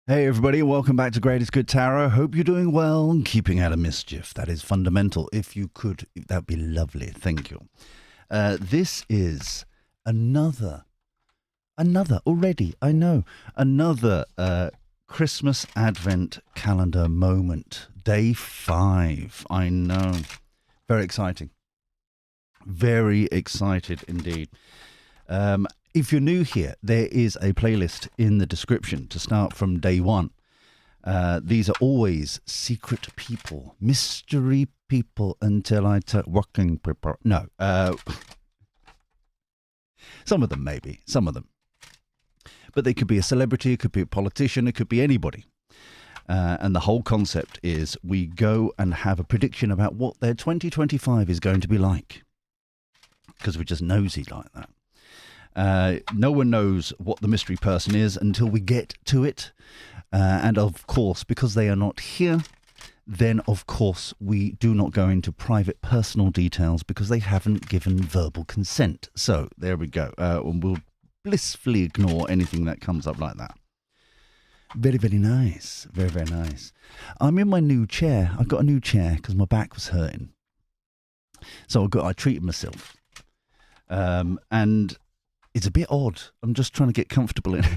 Hey everybody, welcome back to Greatest Good Tarot. Hope you're doing well and keeping out of mischief. That is fundamental. If you could, that'd be lovely. Thank you. This is another already, I know, another Christmas Advent calendar moment. Day 5, I know. Very exciting. Very excited indeed. If you're new here, there is a playlist in the description to start from day 1. These are always secret people, mystery people until I working people. No, some of them maybe, some of them. But they could be a celebrity, it could be a politician, it could be anybody. And the whole concept is we go and have a prediction about what their 2025 is going to be like. Because we're just nosy like that. No one knows what the mystery person is until we get to it. And of course, because they are not here, then of course we do not go into private personal details because they haven't given verbal consent. So there we go. And we'll blissfully ignore anything that comes up like that. Very, very nice. Very, very nice. I'm in my new chair. I got a new chair because my back was hurting. So I treated myself. And it's a bit odd. I'm just trying to get comfortable in it.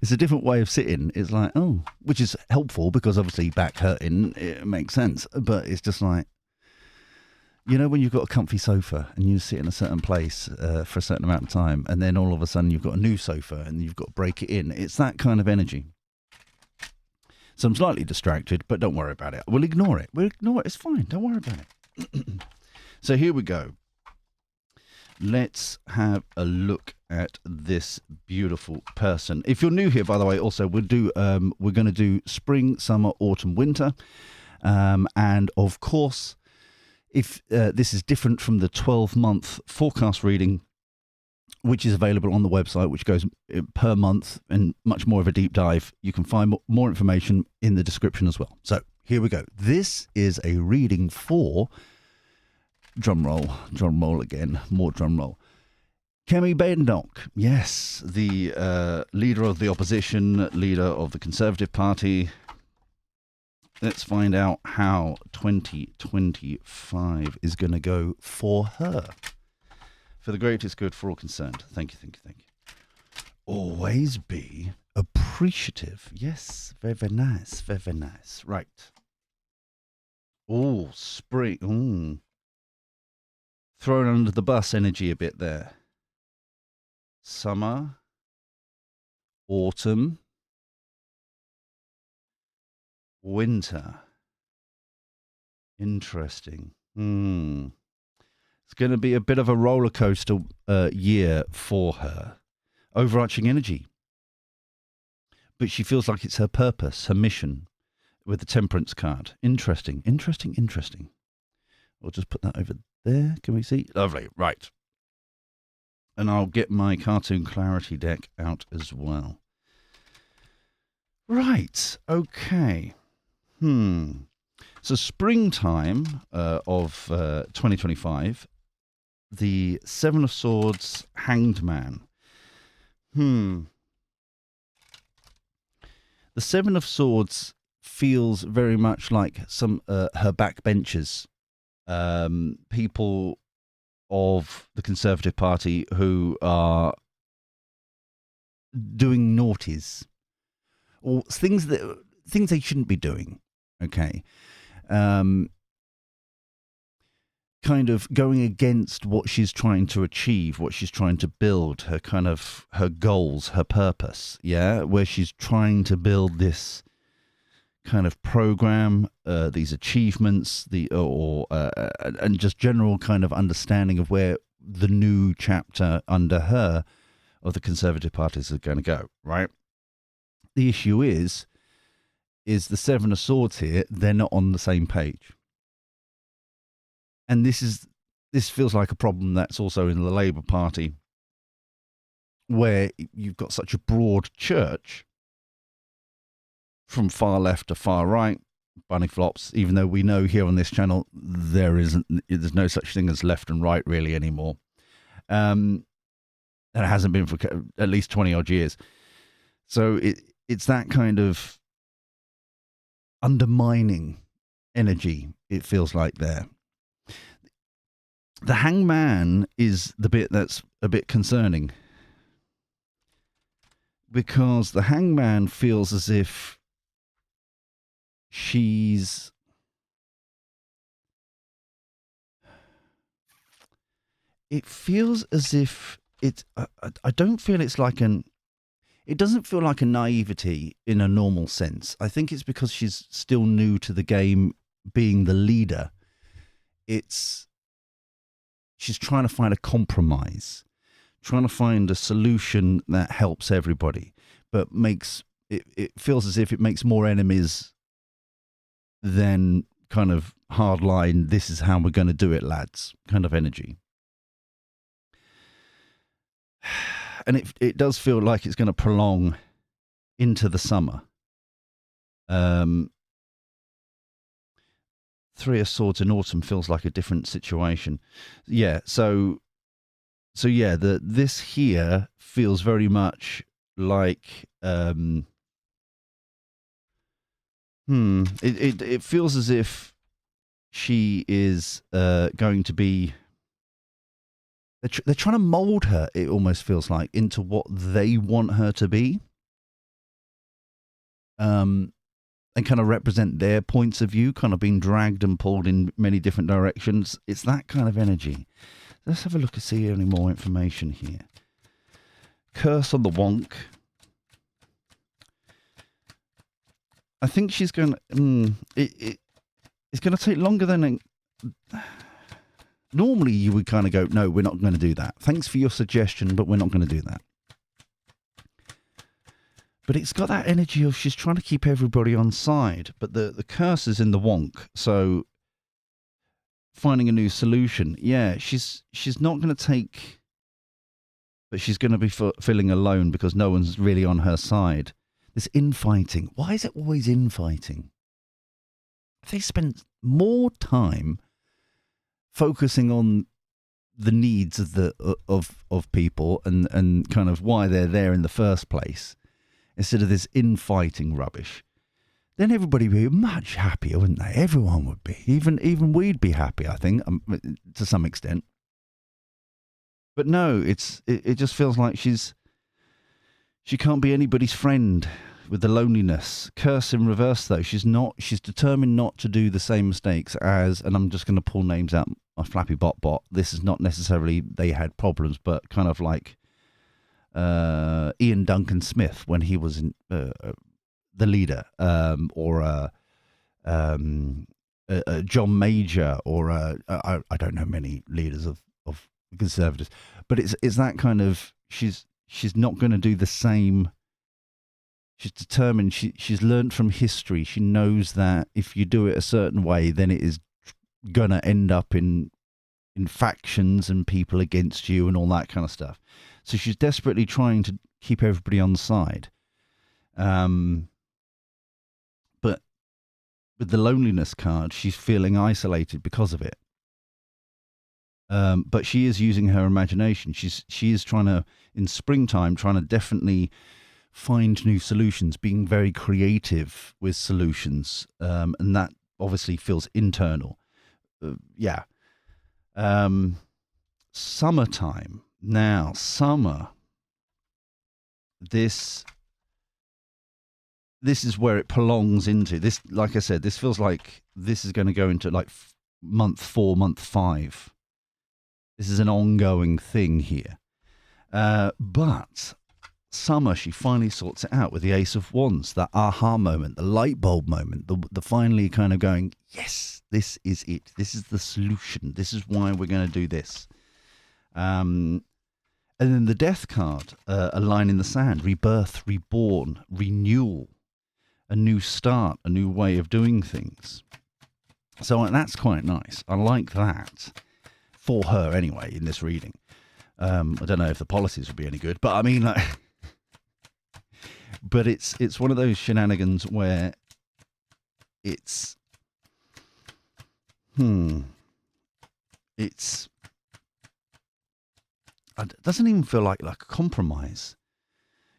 It's a different way of sitting. It's like, oh, which is helpful because obviously back hurting, it makes sense. But it's just like, you know, when you've got a comfy sofa and you sit in a certain place for a certain amount of time and then all of a sudden you've got a new sofa and you've got to break it in. It's that kind of energy. So I'm slightly distracted, but don't worry about it. We'll ignore it. It's fine. Don't worry about it. So here we go. Let's have a look at this beautiful person. If you're new here, by the way, also we're going to do spring, summer, autumn, winter, and of course, if this is different from the 12-month forecast reading, which is available on the website, which goes per month and much more of a deep dive, you can find more information in the description as well. So here we go. This is a reading for. Drum roll again, more drum roll. Kemi Badenoch, yes, the leader of the opposition, leader of the Conservative Party. Let's find out how 2025 is going to go for her. For the greatest good for all concerned. Thank you. Always be appreciative. Yes, very, very nice, very, very nice. Right. Oh, spring. Thrown under the bus energy a bit there. Summer, autumn, winter. Interesting. It's going to be a bit of a roller coaster year for her. Overarching energy. But she feels like it's her purpose, her mission, with the Temperance card. Interesting. We'll just put that over there. Can we see? Lovely. Right. And I'll get my Cartoon Clarity deck out as well. Right. Okay. So springtime of 2025, the Seven of Swords, Hanged Man. The Seven of Swords feels very much like some her backbenchers. People of the Conservative Party who are doing naughties or things they shouldn't be doing. Okay, kind of going against what she's trying to achieve, what she's trying to build, her goals, her purpose. Yeah, where she's trying to build this kind of program, these achievements, and just general kind of understanding of where the new chapter under her of the Conservative parties is going to go, right? The issue is the Seven of Swords here, they're not on the same page. And this feels like a problem that's also in the Labour Party, where you've got such a broad church from far left to far right, bunny flops, even though we know here on this channel there's no such thing as left and right really anymore. And it hasn't been for at least 20 odd years. So it's that kind of undermining energy, it feels like there. The hangman is the bit that's a bit concerning, because the hangman feels as if it feels as if it's, I don't feel it's like it doesn't feel like a naivety in a normal sense. I think it's because she's still new to the game, being the leader. She's trying to find a compromise, trying to find a solution that helps everybody, but it feels as if it makes more enemies than kind of hardline, this is how we're going to do it, lads, kind of energy. And it does feel like it's going to prolong into the summer. Three of Swords in autumn feels like a different situation. Yeah, so yeah, this here feels very much like it feels as if she is going to be. They're trying to mold her, it almost feels like, into what they want her to be. And kind of represent their points of view, kind of being dragged and pulled in many different directions. It's that kind of energy. Let's have a look and see any more information here. Curse on the wonk. I think she's going to... it's going to take longer than... Normally, you would kind of go, no, we're not going to do that. Thanks for your suggestion, but we're not going to do that. But it's got that energy of she's trying to keep everybody on side. But the curse is in the wonk. So finding a new solution. Yeah, she's not going to take... But she's going to be feeling alone because no one's really on her side. This infighting. Why is it always infighting? If they spend more time focusing on the needs of people and kind of why they're there in the first place, instead of this infighting rubbish, then everybody would be much happier, wouldn't they? Everyone would be. Even we'd be happy, I think, to some extent. But no, it just feels like she can't be anybody's friend with the loneliness. Curse in reverse, though. She's determined not to do the same mistakes as, and I'm just going to pull names out my flappy bot. This is not necessarily they had problems, but kind of like Ian Duncan Smith when he was the leader, or John Major, or I don't know many leaders of Conservatives, but it's that kind of she's not going to do the same. She's determined. She's learned from history. She knows that if you do it a certain way, then it is going to end up in factions and people against you and all that kind of stuff. So she's desperately trying to keep everybody on side. But with the loneliness card, she's feeling isolated because of it. But she is using her imagination. She is trying to, in springtime, trying to definitely find new solutions, being very creative with solutions. And that obviously feels internal. Yeah. Summertime. Now, summer. This is where it prolongs into. This, like I said, this feels like this is going to go into like month 4, month 5. This is an ongoing thing here. But summer, she finally sorts it out with the Ace of Wands, that aha moment, the light bulb moment, the finally kind of going, yes, this is it. This is the solution. This is why we're going to do this. And then the Death card, a line in the sand, rebirth, reborn, renewal, a new start, a new way of doing things. So that's quite nice. I like that. For her, anyway, in this reading. I don't know if the policies would be any good, but I mean, like, but it's one of those shenanigans where it doesn't even feel like a compromise.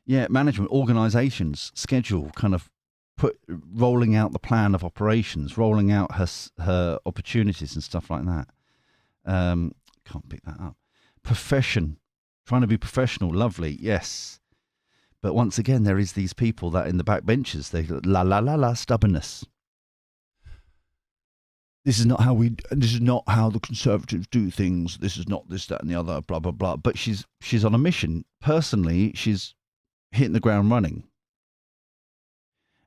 Yeah, management, organizations, schedule, kind of rolling out the plan of operations, rolling out her opportunities and stuff like that. Can't pick that up. Profession, trying to be professional, lovely, yes. But once again, there is these people that in the back benches, they la la la la stubbornness. This is not how the Conservatives do things. This is not this, that, and the other, blah blah blah. But she's on a mission. Personally, she's hitting the ground running.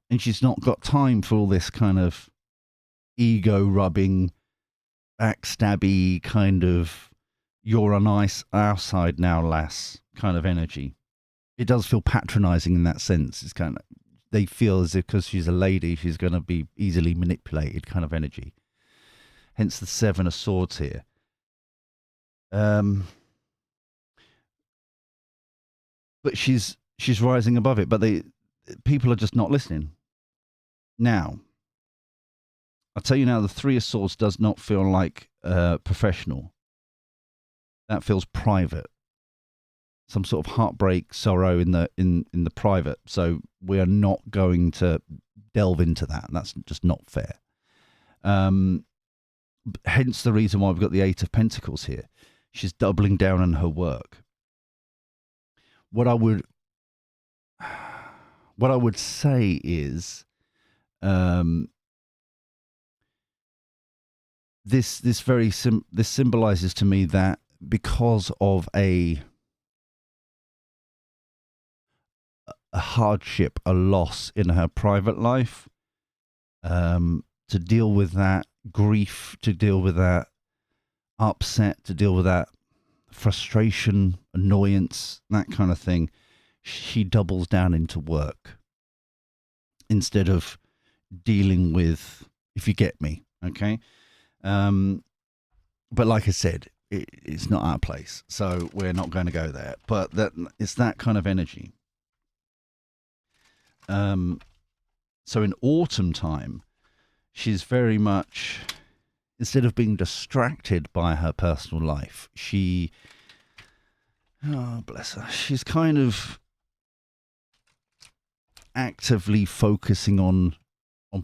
And she's not got time for all this kind of ego rubbing, backstabby kind of you're on our side now, lass kind of energy. It does feel patronizing in that sense. It's kind of, they feel as if because she's a lady, she's going to be easily manipulated kind of energy. Hence the Seven of Swords here. But she's rising above it. But people are just not listening. Now, I'll tell you now, the Three of Swords does not feel like professional. That feels private. Some sort of heartbreak, sorrow in the private. So we are not going to delve into that. That's just not fair. Hence the reason why we've got the Eight of Pentacles here. She's doubling down on her work. What I would say is, this symbolizes to me that because of a hardship, a loss in her private life, to deal with that grief, to deal with that upset, to deal with that frustration, annoyance, that kind of thing, she doubles down into work instead of dealing with, if you get me, okay? But like I said, it's not our place, so we're not going to go there. But it's that kind of energy. So in autumn time, she's very much, instead of being distracted by her personal life, oh bless her, she's kind of actively focusing on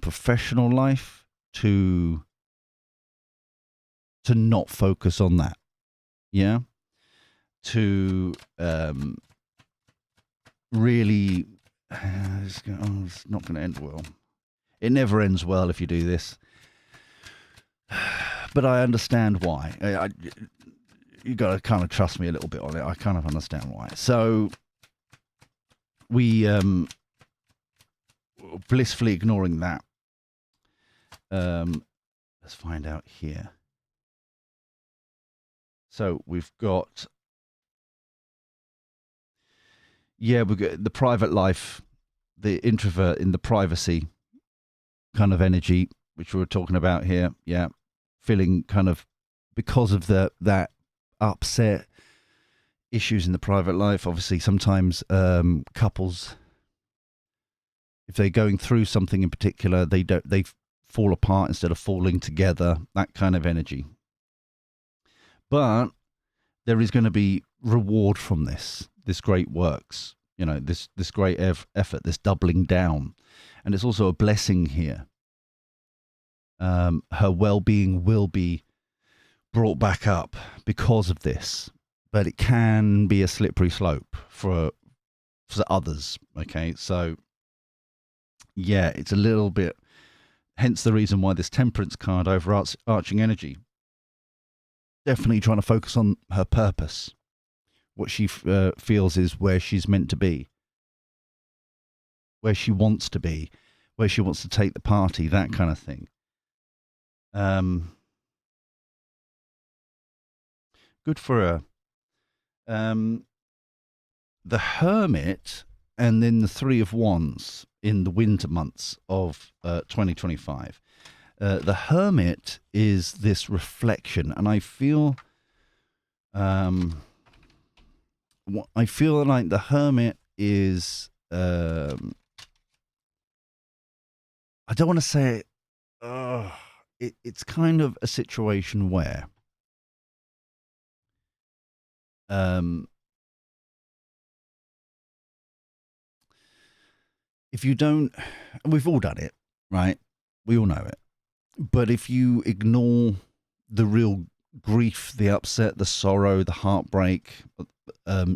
professional life to not focus on that. Yeah. To really, it's not going to end well. It never ends well if you do this. But I understand why. You got to kind of trust me a little bit on it. I kind of understand why. So we blissfully ignoring that. Let's find out here. So we've got, we've got the private life, the introvert in the privacy kind of energy, which we were talking about here. Yeah. Feeling kind of, because of that upset, issues in the private life. Obviously, sometimes couples, if they're going through something in particular, they fall apart instead of falling together, that kind of energy. But there is going to be reward from this great works, this great effort, this doubling down. And it's also a blessing here. Her well-being will be brought back up because of this, but it can be a slippery slope for others. Okay, so yeah, it's a little bit, hence the reason why this Temperance card, overarching energy, definitely trying to focus on her purpose, what she feels is where she's meant to be, where she wants to be, where she wants to take the party, that kind of thing. Good for her. The Hermit and then the Three of Wands in the winter months of 2025. The Hermit is this reflection, and I feel like the Hermit is, I don't want to say it, it's kind of a situation where if you don't, and we've all done it, right? We all know it. But if you ignore the real grief, the upset, the sorrow, the heartbreak,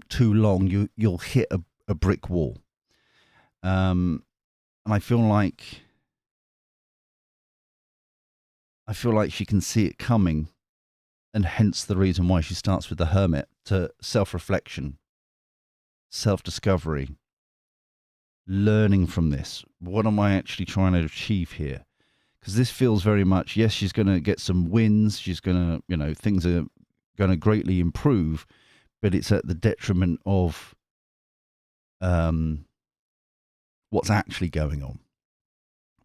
too long, you'll hit a brick wall. And I feel like she can see it coming, and hence the reason why she starts with the Hermit, to self-reflection, self-discovery, learning from this. What am I actually trying to achieve here? Because this feels very much, yes, she's going to get some wins. She's going to, things are going to greatly improve, but it's at the detriment of what's actually going on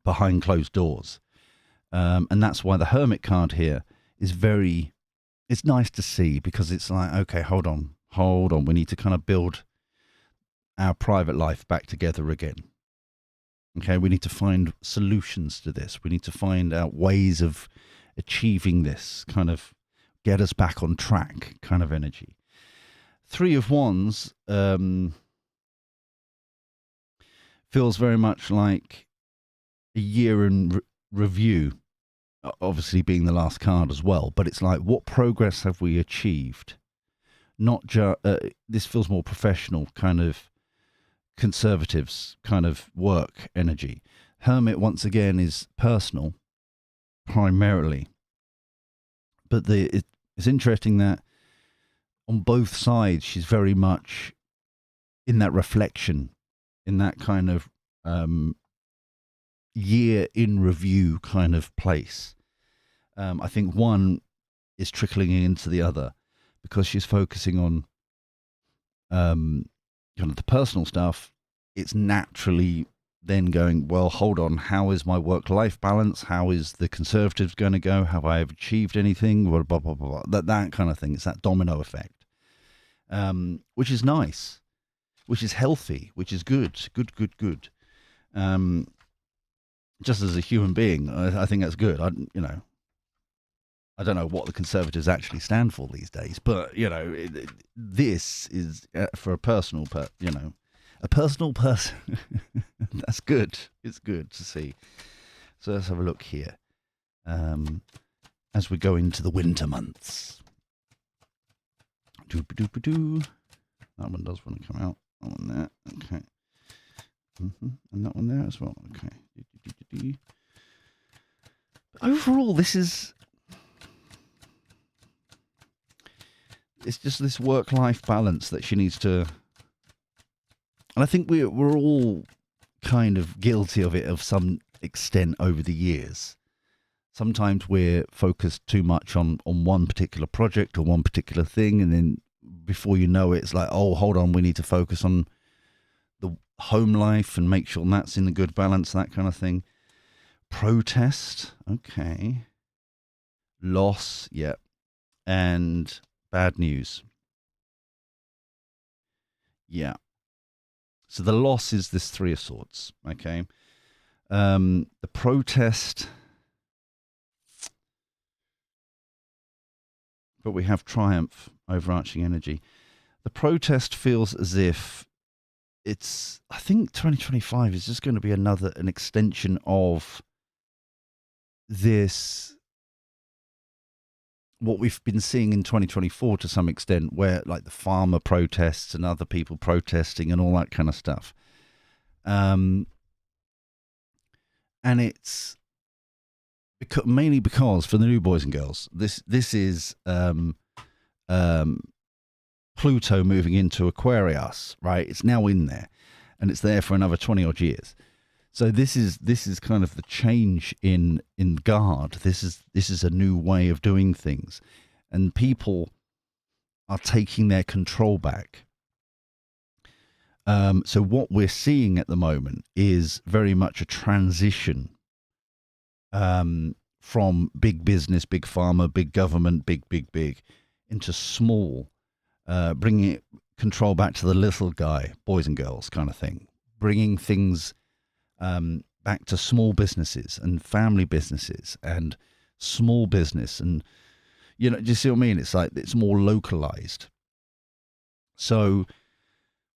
behind closed doors. And that's why the Hermit card here is it's nice to see, because it's like, okay, hold on. We need to kind of build our private life back together again. Okay, we need to find solutions to this. We need to find out ways of achieving this, kind of get us back on track kind of energy. Three of Wands feels very much like a year in review, obviously being the last card as well, but it's like, what progress have we achieved? Not just, this feels more professional, kind of conservatives kind of work energy. Hermit, once again, is personal primarily, but it's interesting that on both sides she's very much in that reflection, in that kind of year in review kind of place. I think one is trickling into the other, because she's focusing on kind of the personal stuff. It's naturally then going, well, hold on, how is my work-life balance? How is the Conservatives going to go? Have I achieved anything? Blah, blah, blah, blah. That kind of thing. It's that domino effect, which is nice, which is healthy, which is good. Just as a human being, I think that's good. I don't know what the Conservatives actually stand for these days, but this is for a personal, a personal person. That's good. It's good to see. So let's have a look here. As we go into the winter months. Doop-a-doop-a-doo. That one does want to come out. That one there. Okay. And that one there as well. Okay. Overall, it's just this work-life balance that she needs to, and I think we're all kind of guilty of it of some extent over the years. Sometimes we're focused too much on one particular project or one particular thing, and then before you know it, it's like, oh, hold on, we need to focus on the home life and make sure that's in a good balance, that kind of thing. Protest, okay. Loss, yeah. And bad news. Yeah. So the loss is this Three of Swords, okay? The protest, but we have triumph, overarching energy. The protest feels as if I think 2025 is just going to be an extension of this, what we've been seeing in 2024 to some extent, where like the farmer protests and other people protesting and all that kind of stuff. And it's mainly because for the new boys and girls, this is Pluto moving into Aquarius, right? It's now in there, and it's there for another 20 odd years. So this is kind of the change in guard. This is a new way of doing things, and people are taking their control back. So what we're seeing at the moment is very much a transition from big business, big pharma, big government, big, into small, bringing control back to the little guy, boys and girls kind of thing, bringing things back to small businesses and family businesses and small business. And, do you see what I mean? It's like, it's more localized. So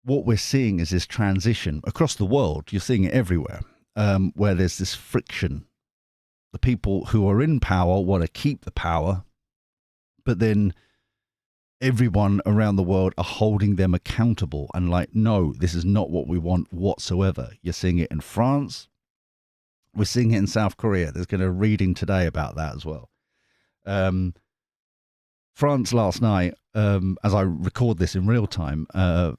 what we're seeing is this transition across the world. You're seeing it everywhere, where there's this friction. The people who are in power want to keep the power, but then everyone around the world are holding them accountable and like, no, this is not what we want whatsoever. You're seeing it in France. We're seeing it in South Korea. There's going to be a reading today about that as well. France last night, as I record this in real time,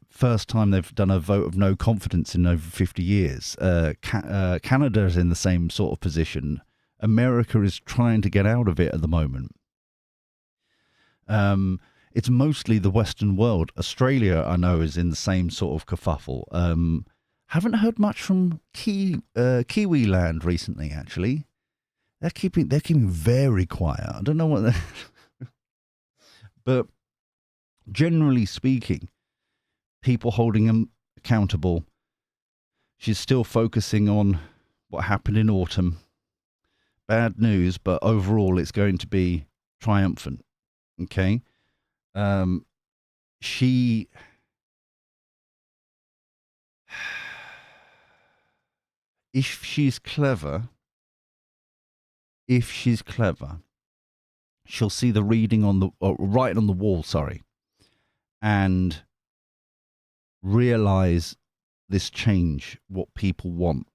first time they've done a vote of no confidence in over 50 years. Canada is in the same sort of position. America is trying to get out of it at the moment. It's mostly the Western world. Australia, I know, is in the same sort of kerfuffle. Haven't heard much from Kiwi land recently. Actually, they're keeping very quiet. I don't know what they're but generally speaking, people holding him accountable. She's still focusing on what happened in autumn. Bad news, but overall it's going to be triumphant. Okay? If she's clever, she'll see the reading on the writing on the wall, and realize this change, what people want,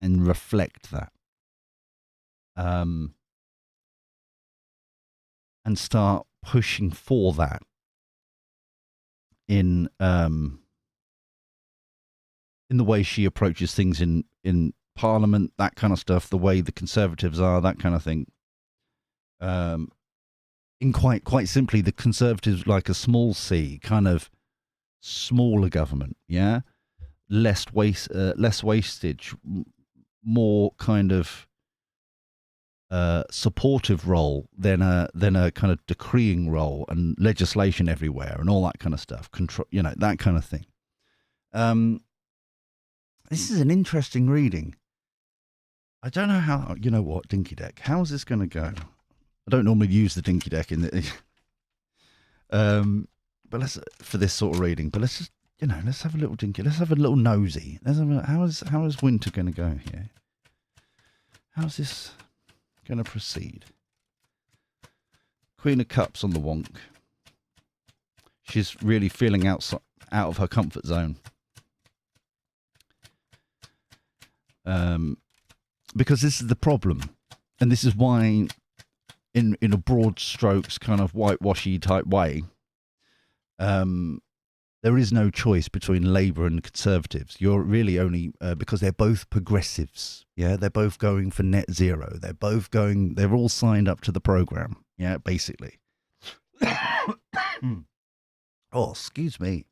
and reflect that, and start pushing for that in the way she approaches things in Parliament, that kind of stuff, the way the Conservatives are, that kind of thing. In quite simply, the Conservatives like a small c, kind of smaller government, yeah, less wastage, more kind of supportive role than a kind of decreeing role and legislation everywhere and all that kind of stuff. Control, that kind of thing. This is an interesting reading. I don't know how. You know what, Dinky Deck? How is this going to go? I don't normally use the Dinky Deck in the, but let's for this sort of reading. But let's just let's have a little dinky. Let's have a little nosy. How is winter going to go here? How's this going to proceed? Queen of Cups on the wonk. She's really feeling out of her comfort zone. Because this is the problem, and this is why, in a broad strokes, kind of whitewashy type way, there is no choice between Labour and Conservatives. You're really only because they're both progressives. Yeah, they're both going for net zero. They're all signed up to the programme. Yeah, basically. Oh, excuse me.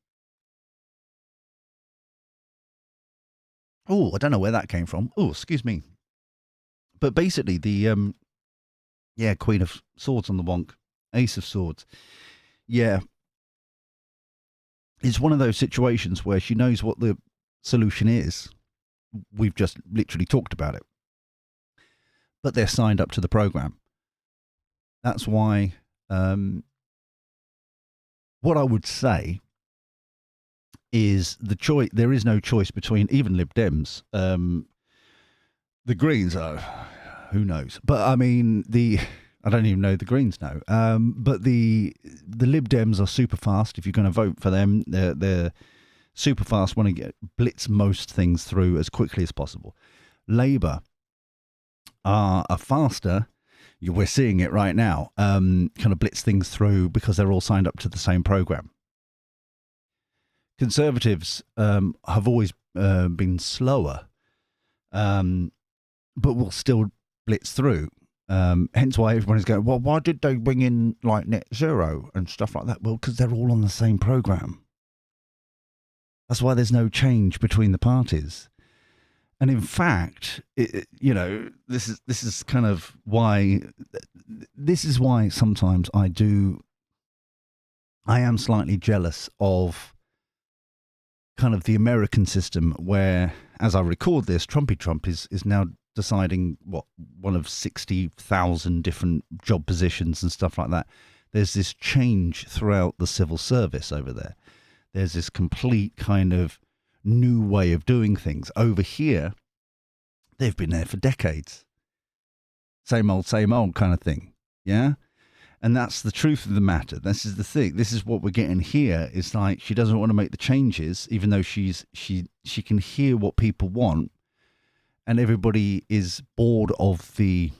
Oh, I don't know where that came from. Oh, excuse me. But basically, the Queen of Swords on the wonk, Ace of Swords. Yeah, it's one of those situations where she knows what the solution is. We've just literally talked about it. But they're signed up to the program. That's why what I would say is there is no choice between even Lib Dems. The Greens are, who knows? But I mean, I don't even know the Greens know. But the Lib Dems are super fast. If you're going to vote for them, they're super fast. Want to blitz most things through as quickly as possible. Labour are faster. We're seeing it right now. Kind of blitz things through because they're all signed up to the same program. Conservatives have always been slower, but will still blitz through. Hence why everyone is going, well, why did they bring in like net zero and stuff like that? Well, because they're all on the same program. That's why there's no change between the parties. And in fact, this is kind of why. This is why sometimes I am slightly jealous of kind of the American system, where, as I record this, Trump is now deciding one of 60,000 different job positions and stuff like that. There's this change throughout the civil service over there. There's this complete kind of new way of doing things. Over here, they've been there for decades. Same old kind of thing. Yeah? And that's the truth of the matter. This is the thing. This is what we're getting here. It's like she doesn't want to make the changes, even though she can hear what people want, and everybody is bored of the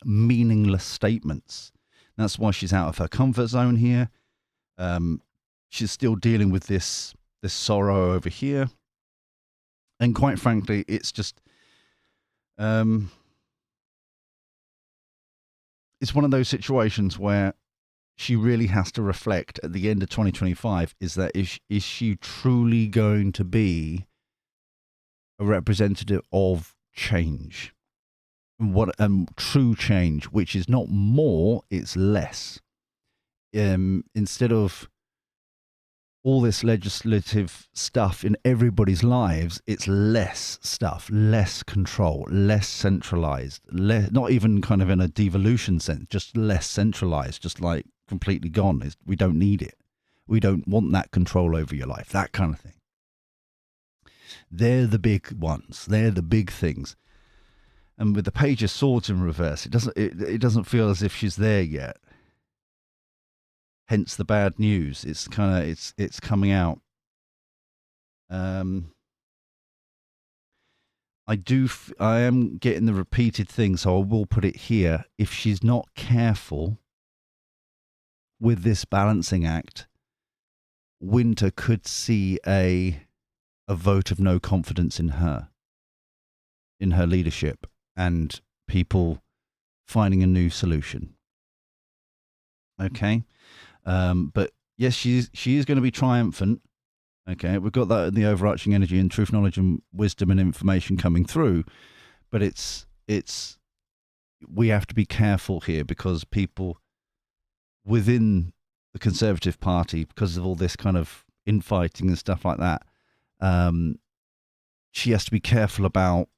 meaningless statements. That's why she's out of her comfort zone here. She's still dealing with this sorrow over here, and quite frankly, it's just it's one of those situations where she really has to reflect at the end of 2025, is she truly going to be a representative of change? What true change, which is not more, it's less. Instead of all this legislative stuff in everybody's lives, it's less stuff, less control, less centralized, not even kind of in a devolution sense, just less centralized, just like completely gone. We don't need it. We don't want that control over your life, that kind of thing. They're the big ones. They're the big things. And with the Page of Swords in reverse, it doesn't feel as if she's there yet. Hence the bad news. It's coming out. I am getting the repeated thing, so I will put it here. If she's not careful with this balancing act, Winter could see a vote of no confidence in her leadership, and people finding a new solution. Okay. But yes, she is going to be triumphant. Okay, we've got that in the overarching energy and truth, knowledge, and wisdom and information coming through. But we have to be careful here, because people within the Conservative Party, because of all this kind of infighting and stuff like that, she has to be careful about,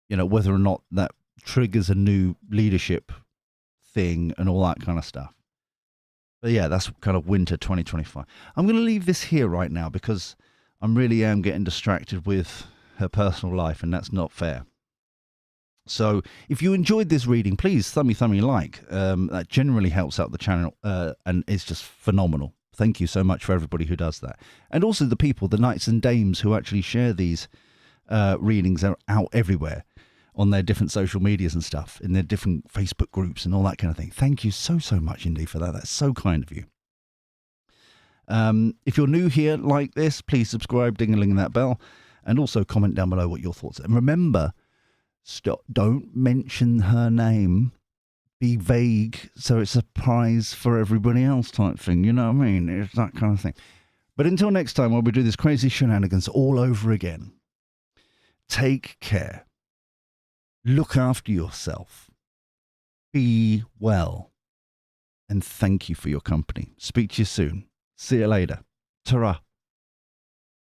whether or not that triggers a new leadership thing and all that kind of stuff. But yeah, that's kind of winter 2025. I'm going to leave this here right now, because I really am getting distracted with her personal life, and that's not fair. So if you enjoyed this reading, please thumb me like. That generally helps out the channel, and it's just phenomenal. Thank you so much for everybody who does that. And also the people, the knights and dames who actually share these readings are out everywhere on their different social medias and stuff, in their different Facebook groups and all that kind of thing. Thank you so much indeed for that. That's so kind of you. If you're new here like this, please subscribe, ding-a-ling that bell, and also comment down below what your thoughts are. And remember, don't mention her name. Be vague, so it's a surprise for everybody else type thing. You know what I mean? It's that kind of thing. But until next time, when we do this crazy shenanigans all over again, take care. Look after yourself. Be well. And thank you for your company. Speak to you soon. See you later. Ta-ra.